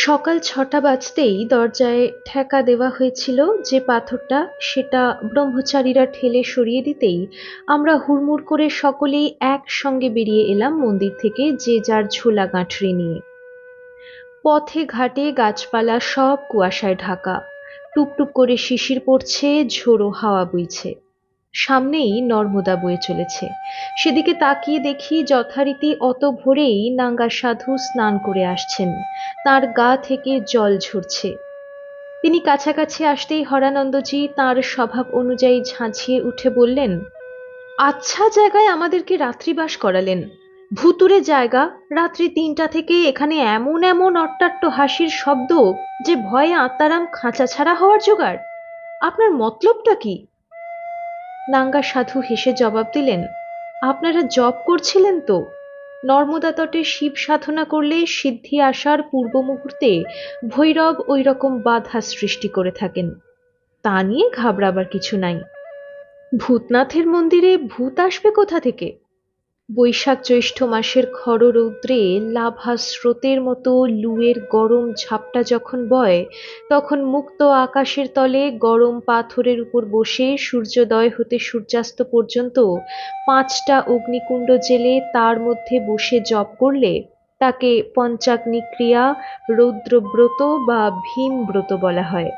সকাল ৬টা বাজতেই দরজায় ঠেকা দেওয়া হয়েছিল যে পাথরটা, সেটা ব্রহ্মচারীরা ঠেলে সরিয়ে দিতেই আমরা হুড়মুড় করে সকলেই একসঙ্গে বেরিয়ে এলাম মন্দির থেকে, যে যার ঝোলা গাঁঠরি নিয়ে। পথে ঘাটে গাছপালা সব কুয়াশায় ঢাকা, টুপটুপ করে শিশির পড়ছে, ঝোড়ো হাওয়া বইছে। সামনেই নর্মদা বয়ে চলেছে। সেদিকে তাকিয়ে দেখি যথারীতি অত ভোরেই নাঙ্গা সাধু স্নান করে আসছেন, তার গা থেকে জল ঝরছে। তিনি কাছাকাছি আসতেই হরানন্দজি তাঁর স্বভাব অনুযায়ী ঝাঁঝিয়ে উঠে বললেন, আচ্ছা জায়গায় আমাদেরকে রাত্রিবাস করালেন, ভুতুড়ে জায়গা, রাত্রি ৩টা থেকে এখানে এমন এমন অট্টাট্ট হাসির শব্দ যে ভয়ে আত্মারাম খাঁচা ছাড়া হওয়ার জোগাড়। আপনার মতলবটা কি? নাঙ্গা সাধু হেসে জবাব দিলেন, আপনারা জপ করছিলেন তো? নর্মদা তটে শিব সাধনা করলে সিদ্ধি আসার পূর্ব মুহূর্তে ভৈরব ওই রকম বাধা সৃষ্টি করে থাকেন, তা নিয়ে ঘাবড়াবার কিছু নাই। ভূতনাথের মন্দিরে ভূত আসবে কোথা থেকে? বৈশাখ জ্যৈষ্ঠ মাসের খররৌদ্রে লাভা স্রোতের মতো লুয়ের গরম ঝাপটা যখন বয়, তখন মুক্ত আকাশের তলে গরম পাথরের উপর বসে সূর্যোদয় হতে সূর্যাস্ত পর্যন্ত 5টা অগ্নিকুণ্ড জেলে তার মধ্যে বসে জপ করলে তাকে পঞ্চাগ্নি ক্রিয়া, রৌদ্রব্রত বা ভীম ব্রত বলা হয়।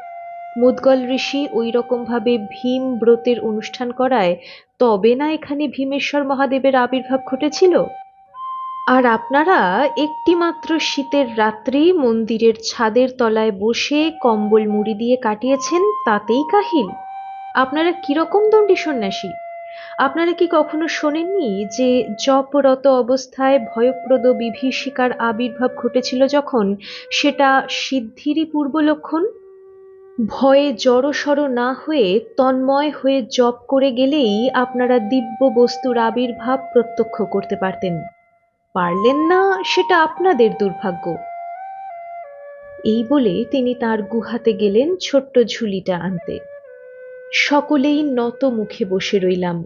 মুদগল ঋষি ওই রকম ভাবে ভীম ব্রতের অনুষ্ঠান করায় তবে না এখানে ভীমেশ্বর মহাদেবের আবির্ভাব ঘটেছিল। আর আপনারা একটি মাত্র শীতের রাত্রি মন্দিরের ছাদের তলায় বসে কম্বল মুড়ি দিয়ে কাটিয়েছেন, তাতেই কাহিল। আপনারা কিরকম দণ্ডী সন্ন্যাসী? আপনারা কি কখনো শোনেননি যে জপরত অবস্থায় ভয়প্রদ বিভীষিকার আবির্ভাব ঘটেছিল যখন, সেটা সিদ্ধিরই পূর্ব লক্ষণ? ভয়ে জড়সড় না হয়ে তন্ময় হয়ে জপ করে গেলেই আপনারা দিব্য বস্তুর আবির্ভাব প্রত্যক্ষ করতে পারতেন। পারলেন না, সেটা আপনাদের দুর্ভাগ্য। এই বলে তিনি তার গুহাতে গেলেন ছোট্ট ঝুলিটা আনতে। সকলেই নত মুখে বসে রইলাম।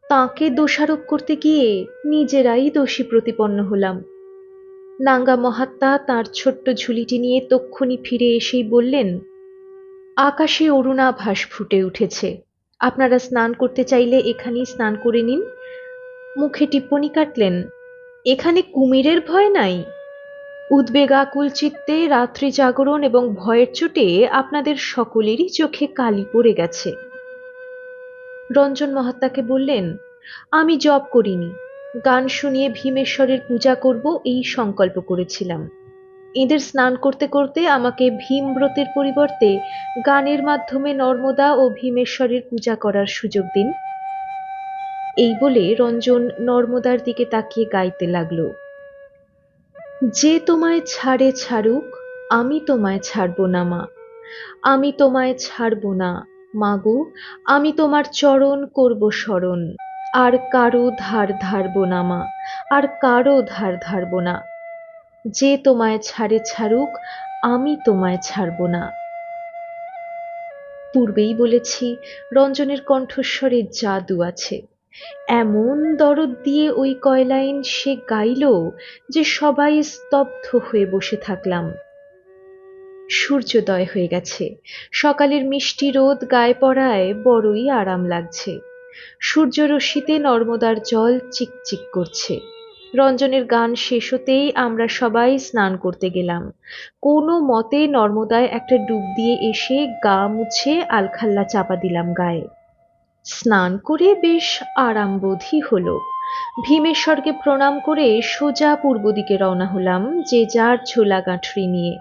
তাঁকে দোষারোপ করতে গিয়ে নিজেরাই দোষী প্রতিপন্ন হলাম। নাঙ্গা মহাত্মা তার ছোট্ট ঝুলিটি নিয়ে তক্ষুনি ফিরে এসেই বললেন, আকাশে অরুণাভাস ফুটে উঠেছে, আপনারা স্নান করতে চাইলে এখানেই স্নান করে নিন। মুখে টিপ্পনি কাটলেন, এখানে কুমিরের ভয় নাই? উদ্বেগাকুল চিত্তে রাত্রি জাগরণ এবং ভয়ের চোটে আপনাদের সকলেরই চোখে কালি পড়ে গেছে। রঞ্জন মহাত্মাকে বললেন, আমি জপ করিনি, গান শুনিয়ে ভীমেশ্বরের পূজা করব এই সংকল্প করেছিলাম। এদের স্নান করতে করতে আমাকে ভীম ব্রতের পরিবর্তে গানের মাধ্যমে নর্মদা ও ভীমেশ্বরের পূজা করার সুযোগ দিন। এই বলে রঞ্জন নর্মদার দিকে তাকিয়ে গাইতে লাগল, যে তোমায় ছাড়ে ছাড়ুক, আমি তোমায় ছাড়ব না মা, আমি তোমায় ছাড়ব না মাগো, আমি তোমার চরণ করব স্মরণ, আর কারো ধার ধারব না মা, আর কারো ধার ধারব না, যে তোমায় ছাড়ে ছাড়ুক, আমি তোমায় ছাড়ব না। পূর্বেই বলেছি, রঞ্জনের কণ্ঠস্বরে জাদু আছে। এমন দরদ দিয়ে ওই কয় লাইন সে গাইল যে সবাই স্তব্ধ হয়ে বসে থাকলাম। সূর্যোদয় হয়ে গেছে, সকালের মিষ্টি রোদ গায়ে পড়ায় বড়ই আরাম লাগছে। সূর্যরশ্মিতে নর্মদার জল চিকচিক করছে। রঞ্জনের গান শেষ হতেই আমরা সবাই স্নান করতে গেলাম। কোনো মতে নর্মদায় একটা ডুব দিয়ে এসে গা মুছে আলখাল্লা চাপা দিলাম গায়ে। স্নান করে বেশ আরামবোধই হলো। ভীমেশ্বরকে প্রণাম করে সোজা পূর্ব দিকে রওনা হলাম, যে যার ঝোলা গাঁঠরি নিয়ে।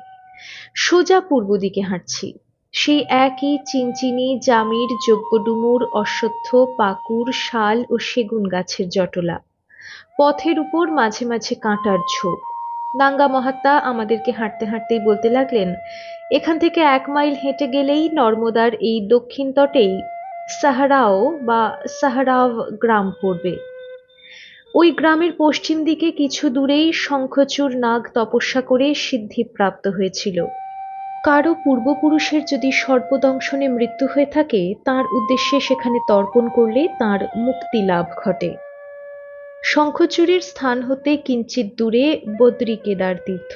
সোজা পূর্ব দিকে হাঁটছি, সেই একই চিনচিনি জামির যজ্ঞডুমুর অশ্বত্থ পাকুড় শাল ও সেগুন গাছের জটলা। পথের উপর মাঝে মাঝে কাঁটার ঝোপ। নাঙ্গা মহাত্মা আমাদেরকে হাঁটতে হাঁটতেই বলতে লাগলেন, এখান থেকে 1 মাইল হেঁটে গেলেই নর্মদার এই দক্ষিণ তটেই সাহারাও বা সাহারাও গ্রাম পড়বে। ওই গ্রামের পশ্চিম দিকে কিছু দূরেই শঙ্খচূড় নাগ তপস্যা করে সিদ্ধিপ্রাপ্ত হয়েছিল। কারো পূর্বপুরুষের যদি সর্পদংশনে মৃত্যু হয়ে থাকে, তার উদ্দেশ্যে সেখানে তর্পণ করলে তার মুক্তি লাভ ঘটে। শঙ্খচূড়ের স্থান হতে কিঞ্চিত দূরে বদ্রী কেদার তীর্থ,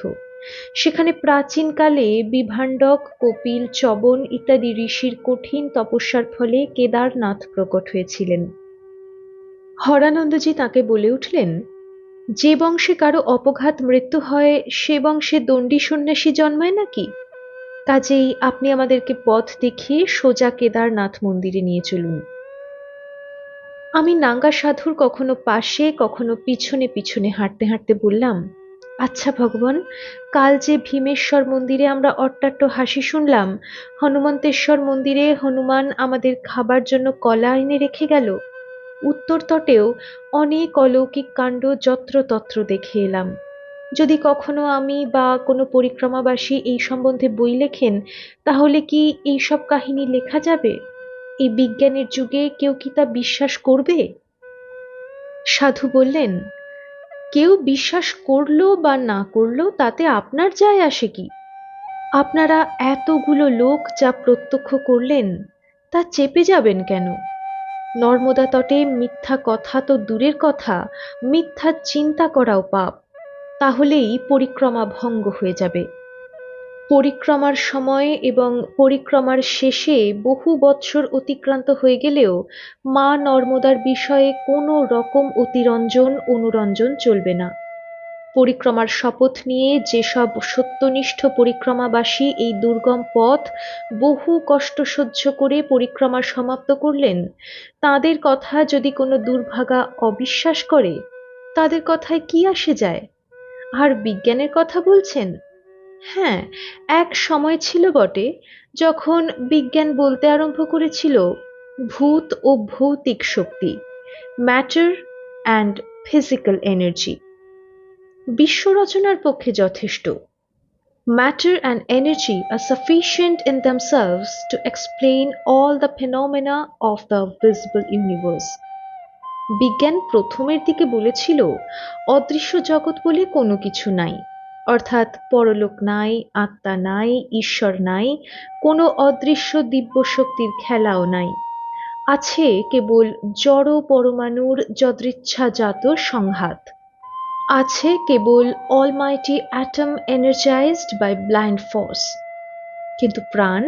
সেখানে প্রাচীনকালে বিভাণ্ডক, কপিল, চবন ইত্যাদি ঋষির কঠিন তপস্যার ফলে কেদারনাথ প্রকট হয়েছিলেন। হরানন্দজি তাকে বলে উঠলেন, যে বংশে কারো অপঘাত মৃত্যু হয় সে বংশে দণ্ডী সন্ন্যাসী জন্মায় নাকি? কাজেই আপনি আমাদেরকে পথ দেখিয়ে সোজা কেদারনাথ মন্দিরে নিয়ে চলুন। আমি নাঙ্গা সাধুর কখনো পাশে কখনো পিছনে পিছনে হাঁটতে হাঁটতে বললাম, আচ্ছা ভগবান, কাল যে ভীমেশ্বর মন্দিরে আমরা অট্টাট্ট হাসি শুনলাম, হনুমন্তেশ্বর মন্দিরে হনুমান আমাদের খাবার জন্য কলা এনে রেখে গেল, উত্তর তটেও অনেক অলৌকিক কাণ্ড যত্রতত্র দেখে এলাম। যদি কখনো আমি বা কোনো পরিক্রমাবাসী এই সম্বন্ধে বই লেখেন, তাহলে কি এইসব কাহিনী লেখা যাবে? এই বিজ্ঞানের যুগে কেউ কি তা বিশ্বাস করবে? সাধু বললেন, কেউ বিশ্বাস করলো বা না করলো তাতে আপনার যায় আসে কি? আপনারা এতগুলো লোক যা প্রত্যক্ষ করলেন তা চেপে যাবেন কেন? নর্মদা তটে মিথ্যা কথা তো দূরের কথা, মিথ্যা চিন্তা করাও পাপ। তাহলেই পরিক্রমা ভঙ্গ হয়ে যাবে। পরিক্রমার সময় এবং পরিক্রমার শেষে বহু বৎসর অতিক্রান্ত হয়ে গেলেও মা নর্মদার বিষয়ে কোনো রকম অতিরঞ্জন অনুরঞ্জন চলবে না। পরিক্রমার শপথ নিয়ে যেসব সত্যনিষ্ঠ পরিক্রমাবাসী এই দুর্গম পথ বহু কষ্ট সহ্য করে পরিক্রমা সমাপ্ত করলেন, তাদের কথা যদি কোনো দুর্ভাগা অবিশ্বাস করে, তাদের কথায় কি আসে যায়? আর বিজ্ঞানের কথা বলছেন? হ্যাঁ, এক সময় ছিল বটে যখন বিজ্ঞান বলতে আরম্ভ করেছিল ভূত ও ভৌতিক শক্তি, ম্যাটার অ্যান্ড ফিজিক্যাল এনার্জি। বিশ্ব রচনার পক্ষে যথেষ্ট। Matter and energy are sufficient in themselves to explain all the phenomena of the visible universe. বিজ্ঞান প্রথমের দিকে বলেছিল অদৃশ্য জগৎ বলে কোনো কিছু নাই, অর্থাৎ পরলোক নাই, আত্মা নাই, ঈশ্বর নাই, কোনো অদৃশ্য দিব্য শক্তির খেলাও নাই। আছে কেবল জড় পরমাণুর যদৃচ্ছাজাত সংঘাত। আছে কেবল almighty atom energized by blind force. কিন্তু প্রাণ,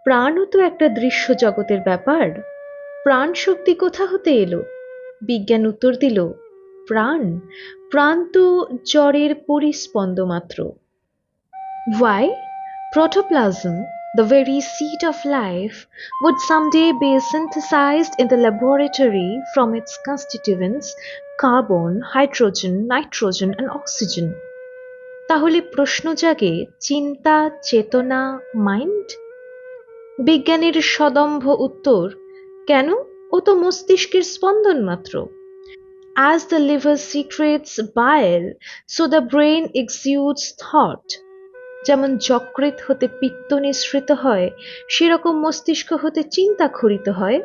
প্রাণও তো একটা দৃশ্য জগতের ব্যাপার। প্রাণ শক্তি কোথা হতে এলো? বিজ্ঞান উত্তর দিল, প্রাণ, প্রাণ তো জড়ের পরিস্পন্দ মাত্র। Why? Protoplasm, the very seed of life, would someday be synthesized in the laboratory from its constituents carbon, hydrogen, nitrogen and oxygen. তাহলে প্রশ্ন জাগে, চিন্তা, চেতনা, মাইন্ড? বিজ্ঞানের সদম্ভ উত্তর, কেন? ও তো মস্তিষ্কের স্পন্দন মাত্র। As the liver secretes bile, so the brain exudes thought. যেমন যকৃৎ হতে পিত্ত নিঃসৃত হয়, সেরকম মস্তিষ্ক হতে চিন্তা খরিত হয়।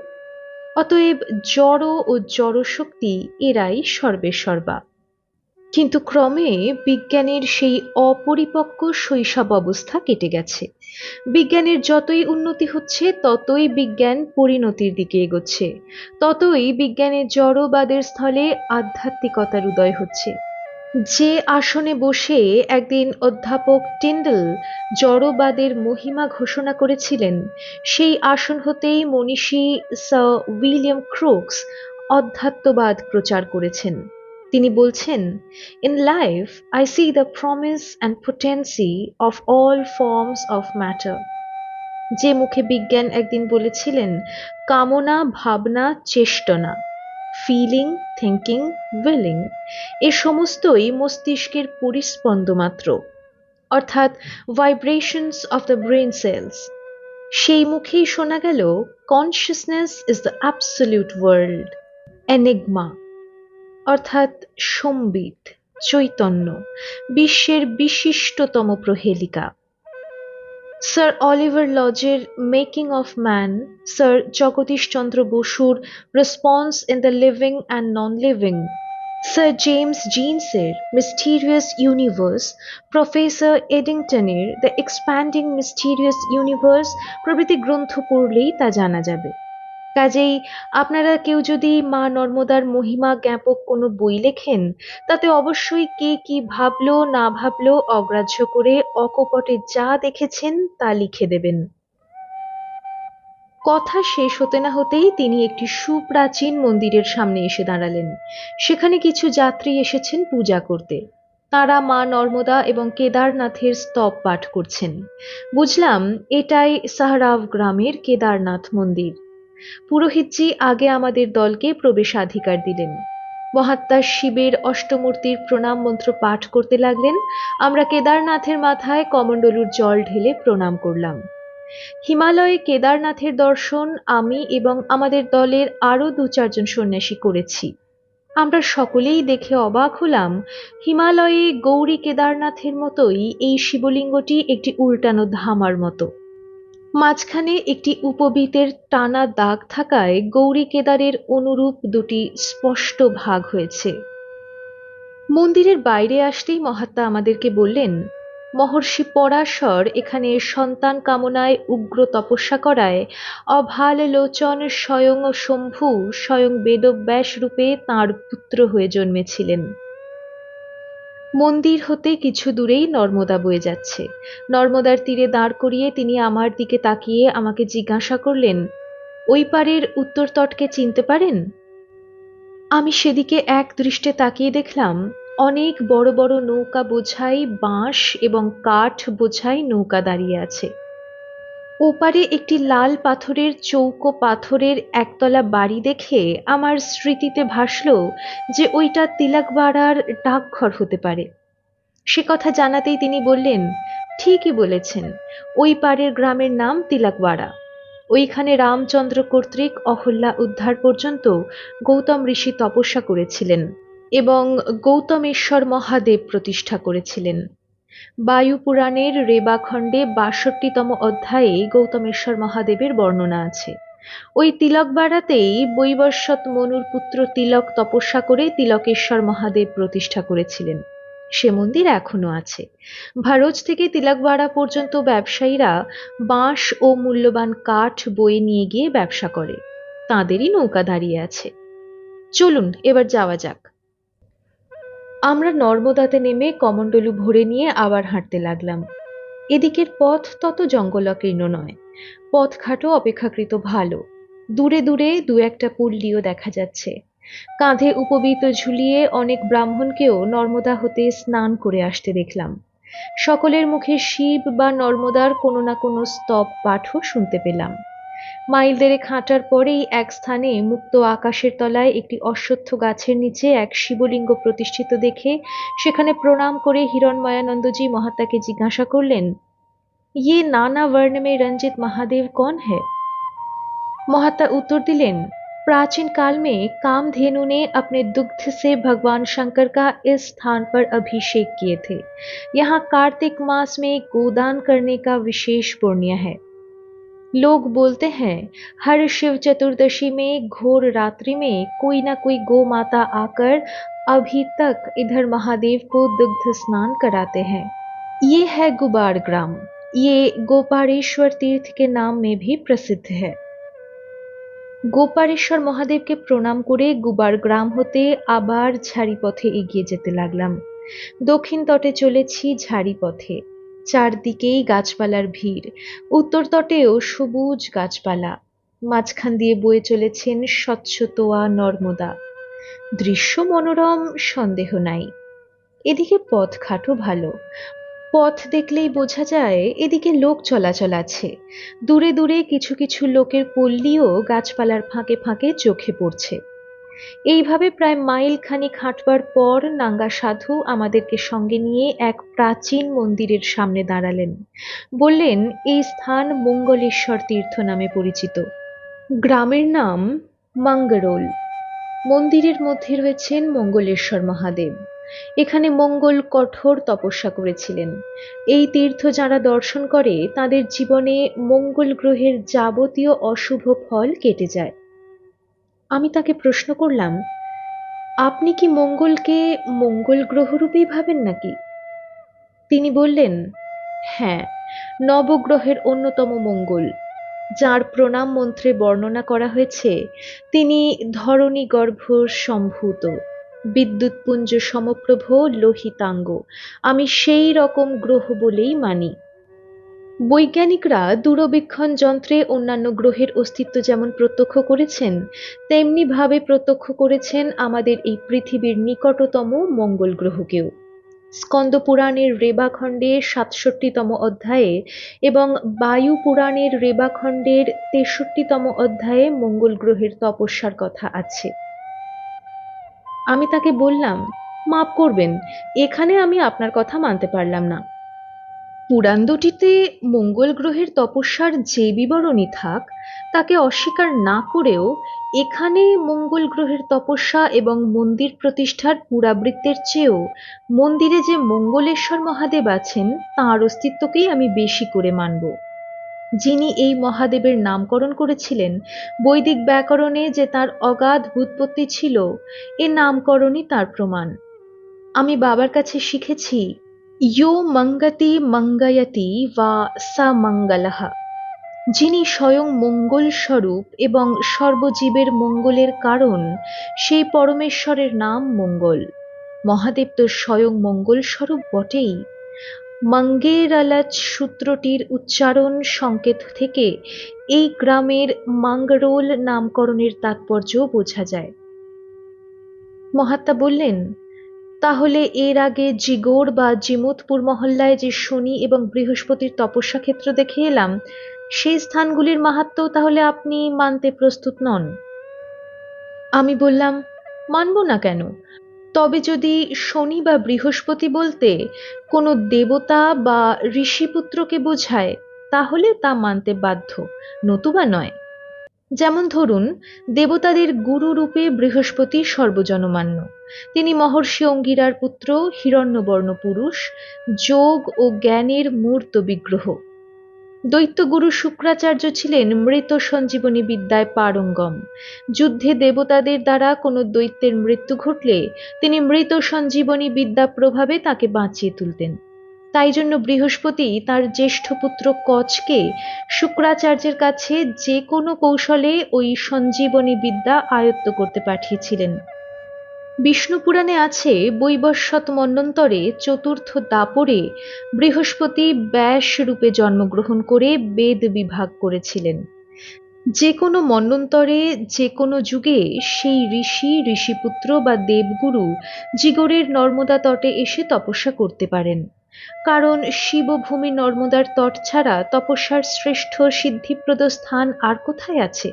অতএব জড় ও জড়শক্তি এরাই সর্বেসর্বা। কিন্তু ক্রমে বিজ্ঞানের সেই অপরিপক্ক শৈশব অবস্থা কেটে গেছে। বিজ্ঞানের যতই উন্নতি হচ্ছে ততই বিজ্ঞান পরিণতির দিকে এগোচ্ছে, ততই বিজ্ঞানের জড়বাদের স্থলে আধ্যাত্মিকতার উদয় হচ্ছে। যে আসনে বসে একদিন অধ্যাপক টিন্ডল জড়বাদের মহিমা ঘোষণা করেছিলেন, সেই আসন হতেই মনীষী স্যার উইলিয়াম ক্রুকস অধ্যাত্মবাদ প্রচার করেছেন। তিনি বলছেন, in life I see the promise and potency of all forms of matter. যে মুখে বিজ্ঞান একদিন বলেছিলেন, কামনা, ভাবনা, চেষ্টনা, ফিলিং, থিঙ্কিং, উইলিং, এ সমস্তই মস্তিষ্কের পরিস্পন্দ মাত্র, অর্থাৎ vibrations of the brain cells. সেই মুখেই শোনা গেল, consciousness is the absolute world, enigma, অর্থাৎ সম্বিত, চৈতন্য, বিশ্বের বিশিষ্টতম প্রহেলিকা। স্যার অলিভার লজের making of man, sir Jagadish Chandra বসুর response in the living and non living, sir James জিন্সের মিস্টিরিয়াস ইউনিভার্স, প্রফেসর এডিংটনের দ্য এক্সপ্যান্ডিং মিস্টিরিয়াস ইউনিভার্স প্রভৃতি গ্রন্থ পড়লেই তা জানা যাবে। কাজেই আপনারা কেউ যদি মা নর্মদার মহিমা জ্ঞাপক কোনো বই লেখেন, তাতে অবশ্যই কে কি ভাবলো না ভাবলো অগ্রাহ্য করে অকপটে যা দেখেছেন তা লিখে দেবেন। কথা শেষ হতে না হতেই তিনি একটি সুপ্রাচীন মন্দিরের সামনে এসে দাঁড়ালেন। সেখানে কিছু যাত্রী এসেছেন পূজা করতে। তাঁরা মা নর্মদা এবং কেদারনাথের স্তব পাঠ করছেন। বুঝলাম এটাই সাহারাও গ্রামের কেদারনাথ মন্দির। পুরোহিতজি আগে আমাদের দলকে প্রবেশাধিকার দিলেন। মহাত্মা শিবের অষ্টমূর্তির প্রণাম মন্ত্র পাঠ করতে লাগলেন। আমরা কেদারনাথের মাথায় কমণ্ডলুর জল ঢেলে প্রণাম করলাম। হিমালয়ে কেদারনাথের দর্শন আমি এবং আমাদের দলের আরো ২-৪ জন সন্ন্যাসী করেছি। আমরা সকলেই দেখে অবাক হলাম, হিমালয়ে গৌরী কেদারনাথের মতোই এই শিবলিঙ্গটি একটি উল্টানো ধামার মতো। মাঝখানে একটি উপবীতের টানা দাগ থাকায় গৌরী কেদারের অনুরূপ দুটি স্পষ্ট ভাগ হয়েছে। মন্দিরের বাইরে আসতেই মহাত্মা আমাদেরকে বললেন, মহর্ষি পরাশর এখানে সন্তান কামনায় উগ্র তপস্যা করায় অভাল লোচন স্বয়ং শম্ভু স্বয়ং বেদব্যাস রূপে তাঁর পুত্র হয়ে জন্মেছিলেন। মন্দির হতে কিছু দূরেই নর্মদা বয়ে যাচ্ছে। নর্মদার তীরে দাঁড় করিয়ে তিনি আমার দিকে তাকিয়ে আমাকে জিজ্ঞাসা করলেন, ওই পারের উত্তর তটকে চিনতে পারেন? আমি সেদিকে এক দৃষ্টে তাকিয়ে দেখলাম অনেক বড় বড় নৌকা বোঝাই বাঁশ এবং কাঠ বোঝাই নৌকা দাঁড়িয়ে আছে। ওপারে একটি লাল পাথরের চৌকো পাথরের একতলা বাড়ি দেখে আমার স্মৃতিতে ভাসল যে ওইটা তিলকবাড়ার ডাকঘর হতে পারে। সে কথা জানাতেই তিনি বললেন, ঠিকই বলেছেন, ওই পারের গ্রামের নাম তিলকবাড়া। ওইখানে রামচন্দ্র কর্তৃক অহল্যা উদ্ধার পর্যন্ত গৌতম ঋষি তপস্যা করেছিলেন এবং গৌতমেশ্বর মহাদেব প্রতিষ্ঠা করেছিলেন। বায়ু পুরাণের রেবাখণ্ডে ৬২তম অধ্যায়ে গৌতমেশ্বর মহাদেবের বর্ণনা আছে। ওই তিলকবাড়াতেই বৈবস্বত মনুর পুত্র তিলক তপস্যা করে তিলকেশ্বর মহাদেব প্রতিষ্ঠা করেছিলেন। সে মন্দির এখনো আছে। ভারত থেকে তিলকবাড়া পর্যন্ত ব্যবসায়ীরা বাঁশ ও মূল্যবান কাঠ বয়ে নিয়ে গিয়ে ব্যবসা করে। তাঁদেরই নৌকা দাঁড়িয়ে আছে। চলুন এবার যাওয়া যাক। আমরা নর্মদাতে নেমে কমণ্ডলু ভরে নিয়ে আবার হাঁটতে লাগলাম। এদিকের পথ তত জঙ্গলাকীর্ণ নয়, পথঘাটও অপেক্ষাকৃত ভালো। দূরে দূরে ২-১টা পল্লীও দেখা যাচ্ছে। কাঁধে উপবীত ঝুলিয়ে অনেক ব্রাহ্মণকেও নর্মদা হতে স্নান করে আসতে দেখলাম। সকলের মুখে শিব বা নর্মদার কোনো না কোনো স্তব পাঠও শুনতে পেলাম। মাইল দেড়েক হাঁটার পরেই এক স্থানে মুক্ত আকাশের তলায় একটি অশ্বত্থ গাছের নিচে এক শিবলিঙ্গ প্রতিষ্ঠিত দেখে সেখানে প্রণাম করে হিরণময়ানন্দজি মহাত্মাকে জিজ্ঞাসা করলেন, ये नाना वर्ण में रंजित महादेव कौन है? महात्मा उत्तर दिलेन, प्राचीन काल में कामधेनु ने अपने दुग्ध से भगवान शंकर का इस स्थान पर अभिषेक किए थे। यहाँ कार्तिक मास में गोदान करने का विशेष पुण्य है। लोग बोलते हैं हर शिव चतुर्दशी में घोर रात्रि में कोई ना कोई गौ माता आकर अभी तक इधर महादेव को दुग्ध स्नान कराते हैं। ये है गुबार ग्राम। ये गोपारेश्वर तीर्थ के नाम में भी प्रसिद्ध है। গোপারেশ্বর মহাদেবকে প্রণাম করে গুবার গ্রাম হতে আবার ঝাড়ি পথে এগিয়ে যেতে লাগলাম। দক্ষিণ তটে চলেছি ঝাড়ি পথে। চারদিকেই গাছপালার ভিড়। উত্তর তটেও সবুজ গাছপালা। মাঝখান দিয়ে বয়ে চলেছেন স্বচ্ছ তোয়া নর্মদা। দৃশ্য মনোরম, সন্দেহ নাই। এদিকে পথঘাটও ভালো। পথ দেখলেই বোঝা যায় এদিকে লোক চলাচল আছে। দূরে দূরে কিছু কিছু লোকের পল্লীও গাছপালার ফাঁকে ফাঁকে চোখে পড়ছে। এইভাবে প্রায় মাইল খানিক হাঁটবার পর নাঙ্গা সাধু আমাদেরকে সঙ্গে নিয়ে এক প্রাচীন মন্দিরের সামনে দাঁড়ালেন। বললেন, এই স্থান মঙ্গলেশ্বর তীর্থ নামে পরিচিত। গ্রামের নাম মাঙ্গরোল। মন্দিরের মধ্যে রয়েছেন মঙ্গলেশ্বর মহাদেব। এখানে মঙ্গল কঠোর তপস্যা করেছিলেন। এই তীর্থ যারা দর্শন করে তাদের জীবনে মঙ্গল গ্রহের যাবতীয় অশুভ ফল কেটে যায়। আমি তাকে প্রশ্ন করলাম, আপনি কি মঙ্গলকে মঙ্গল গ্রহরূপেই ভাবেন নাকি? তিনি বললেন, হ্যাঁ, নবগ্রহের অন্যতম মঙ্গল। যার প্রণাম মন্ত্রে বর্ণনা করা হয়েছে তিনি ধরণীগর্ভ সম্ভূত, বিদ্যুৎপুঞ্জ সমপ্রভ, লোহিতাঙ্গ। আমি সেই রকম গ্রহ বলেই মানি। বৈজ্ঞানিকরা দূরবীক্ষণ যন্ত্রে অন্যান্য গ্রহের অস্তিত্ব যেমন প্রত্যক্ষ করেছেন, তেমনি ভাবে প্রত্যক্ষ করেছেন আমাদের এই পৃথিবীর নিকটতম মঙ্গল গ্রহকেও। স্কন্দ পুরাণের রেবাখণ্ডের ৬৭তম অধ্যায়ে এবং বায়ু পুরাণের রেবাখণ্ডের ৬৩তম অধ্যায়ে মঙ্গল গ্রহের তপস্যার কথা আছে। আমি তাকে বললাম, মাপ করবেন, এখানে আমি আপনার কথা মানতে পারলাম না। পুরাণ দুটিতে মঙ্গল গ্রহের তপস্যার যে বিবরণী থাক, তাকে অস্বীকার না করেও এখানে মঙ্গল গ্রহের তপস্যা এবং মন্দির প্রতিষ্ঠার পুরাবৃত্তের চেয়েও মন্দিরে যে মঙ্গলেশ্বর মহাদেব আছেন তাঁর অস্তিত্বকেই আমি বেশি করে মানব। যিনি এই মহাদেবের নামকরণ করেছিলেন, বৈদিক ব্যাকরণে যে তার অগাধ ব্যুৎপত্তি ছিল, এ নামকরণই তার প্রমাণ। আমি বাবার কাছে শিখেছি, ইয়ো মঙ্গতি মঙ্গয়তি বা সা মঙ্গলঃ। যিনি স্বয়ং মঙ্গল স্বরূপ এবং সর্বজীবের মঙ্গলের কারণ, সেই পরমেশ্বরের নাম মঙ্গল। মহাদেব তো স্বয়ং মঙ্গল স্বরূপ বটেই। মঙ্গেরালচ সূত্রটির উচ্চারণ সংকেত থেকে এই গ্রামের মাঙ্গরোল নামকরণের তাৎপর্য বোঝা যায়। মহাত্মা বললেন, তাহলে এর আগে জিগোর বা জিমুতপুর মহল্লায় যে শনি এবং বৃহস্পতির তপস্যা ক্ষেত্র দেখে এলাম, সেই স্থানগুলির মাহাত্ম্য তাহলে আপনি মানতে প্রস্তুত নন? আমি বললাম, মানব না কেন? তবে যদি শনি বা বৃহস্পতি বলতে কোনো দেবতা বা ঋষিপুত্রকে বোঝায়, তাহলে তা মানতে বাধ্য, নতুবা নয়। যেমন ধরুন, দেবতাদের গুরু রূপে বৃহস্পতি সর্বজনমান্য। তিনি মহর্ষি অঙ্গিরার পুত্র, হিরণ্যবর্ণ পুরুষ, যোগ ও জ্ঞানের মূর্ত বিগ্রহ। দৈত্যগুরু শুক্রাচার্য ছিলেন মৃত সঞ্জীবনী বিদ্যায় পারঙ্গম। যুদ্ধে দেবতাদের দ্বারা কোনো দৈত্যের মৃত্যু ঘটলে তিনি মৃত সঞ্জীবনী বিদ্যা প্রভাবে তাকে বাঁচিয়ে তুলতেন। তাই জন্য বৃহস্পতি তার জ্যেষ্ঠ পুত্র কচকে শুক্রাচার্যের কাছে যে কোনো কৌশলে ওই সঞ্জীবনী বিদ্যা আয়ত্ত করতে পাঠিয়েছিলেন। বিষ্ণু পুরাণে আছে, বৈবস্বত মন্বন্তরে চতুর্থ দাপরে বৃহস্পতি ব্যাস রূপে জন্মগ্রহণ করে বেদ বিভাগ করেছিলেন। যে কোনো মন্বন্তরে যে কোনো যুগে সেই ঋষি, ঋষিপুত্র বা দেবগুরু জিগরের নর্মদা তটে এসে তপস্যা করতে পারেন। কারণ শিবভূমি নর্মদার তট ছাড়া তপস্যার শ্রেষ্ঠ সিদ্ধিপ্রদ স্থান আর কোথায় আছে?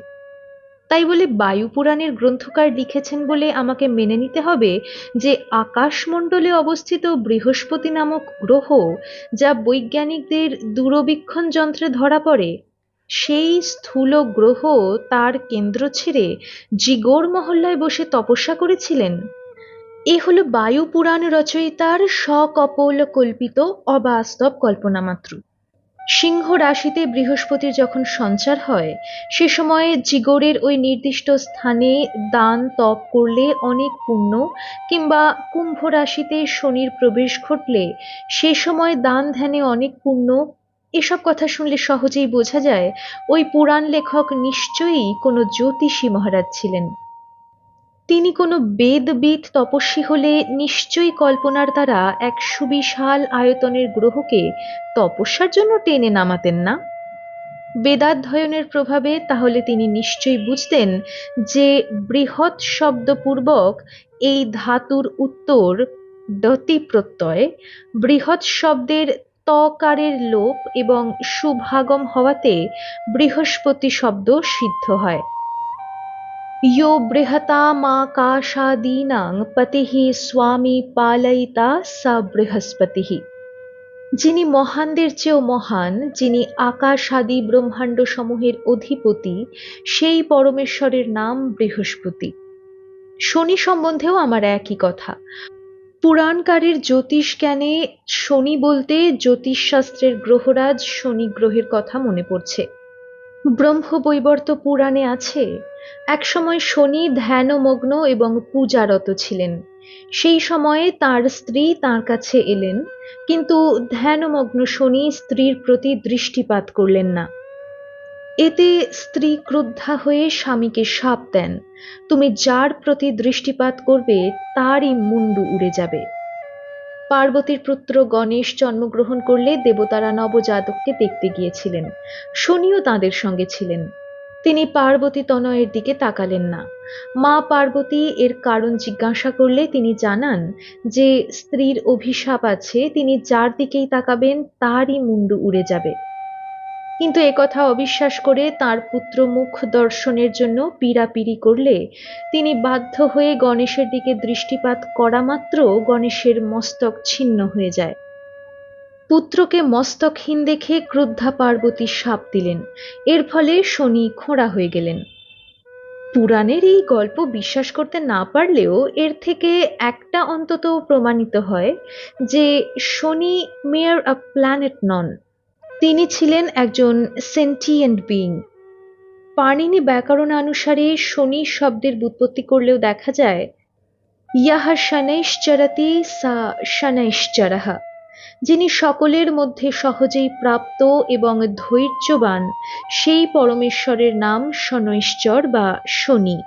তাই বলে বায়ু পুরাণের গ্রন্থকার লিখেছেন বলে আমাকে মেনে নিতে হবে যে আকাশমণ্ডলে অবস্থিত বৃহস্পতি নামক গ্রহ, যা বৈজ্ঞানিকদের দূরবীক্ষণ যন্ত্রে ধরা পড়ে, সেই স্থূল গ্রহ তার কেন্দ্র ছেড়ে জিগোর মহল্লায় বসে তপস্যা করেছিলেন। এ হলো বায়ু পুরাণ রচয়িতার সকপোল কল্পিত অবাস্তব কল্পনা মাত্র। সিংহ রাশিতে বৃহস্পতির যখন সঞ্চার হয়, সে সময়ে জিগরের ওই নির্দিষ্ট স্থানে দান তপ করলে অনেক পুণ্য, কিংবা কুম্ভ রাশিতে শনির প্রবেশ ঘটলে সে সময় দান ধ্যানে অনেক পুণ্য। এসব কথা শুনলে সহজেই বোঝা যায় ওই পুরাণ লেখক নিশ্চয়ই কোনো জ্যোতিষী মহারাজ ছিলেন। তিনি কোনো বেদবিদ তপস্বী হলে নিশ্চয়ই কল্পনার দ্বারা এক সুবিশাল আয়তনের গ্রহকে তপস্যার জন্য টেনে নামাতেন না। বেদাধ্যয়নের প্রভাবে তাহলে তিনি নিশ্চয়ই বুঝতেন যে বৃহৎ শব্দপূর্বক এই ধাতুর উত্তর দতি প্রত্যয়, বৃহৎ শব্দের তকারের লোপ এবং সুভাগম হওয়াতে বৃহস্পতি শব্দ সিদ্ধ হয়। यो बृहतामाकाशादीनां पतिः स्वामी पालयिता स बृहस्पतिः। যিনি মহানদের চেয়েও মহান, যিনি আকাশাদি ব্রহ্মাণ্ড সমূহের অধিপতি, সেই পরমেশ্বরের নাম বৃহস্পতি। শনি সম্বন্ধেও আমার একই কথা। পুরাণকারের জ্যোতিষ জ্ঞানে শনি বলতে জ্যোতিষশাস্ত্রের গ্রহরাজ শনি গ্রহের কথা মনে পড়ছে। ব্রহ্মবৈবর্ত পুরাণে আছে, একসময় শনি ধ্যানমগ্ন এবং পূজারত ছিলেন। সেই সময়ে তার স্ত্রী তাঁর কাছে এলেন, কিন্তু ধ্যানমগ্ন শনি স্ত্রীর প্রতি দৃষ্টিপাত করলেন না। এতে স্ত্রী ক্রুদ্ধা হয়ে স্বামীকে শাপ দেন, তুমি যার প্রতি দৃষ্টিপাত করবে তারই মুন্ডু উড়ে যাবে। পার্বতীর পুত্র গণেশ জন্মগ্রহণ করলে দেবতারা নবজাতককে দেখতে গিয়েছিলেন। শনিও তাঁদের সঙ্গে ছিলেন। তিনি পার্বতী তনয়ের দিকে তাকালেন না। মা পার্বতী এর কারণ জিজ্ঞাসা করলে তিনি জানান যে স্ত্রীর অভিশাপ আছে, তিনি যার দিকেই তাকাবেন তারই মুন্ডু উড়ে যাবে। কিন্তু একথা অবিশ্বাস করে তার পুত্র মুখ দর্শনের জন্য পীড়াপিড়ি করলে তিনি বাধ্য হয়ে গণেশের দিকে দৃষ্টিপাত করা মাত্র গণেশের মস্তক ছিন্ন হয়ে যায়। পুত্রকে মস্তকহীন দেখে ক্রুদ্ধা পার্বতী শাপ দিলেন। এর ফলে শনি খোঁড়া হয়ে গেলেন। পুরাণের এই গল্প বিশ্বাস করতে না পারলেও এর থেকে একটা অন্তত প্রমাণিত হয় যে শনি মেয়ার আ প্ল্যানেট নন, তিনি ছিলেন একজন সেন্টিয়েন্ট বিইং। পাণিনি ব্যাকরণানুসারে শনি শব্দের ব্যুৎপত্তি করলেও দেখা যায় ইয়াহ শনৈশ্চরতি সা শনৈশ্চরঃ, যিনি সকলের মধ্যে সহজেই প্রাপ্ত এবং ধৈর্যবান সেই পরমেশ্বরের নাম শনৈশ্চর বা শনি।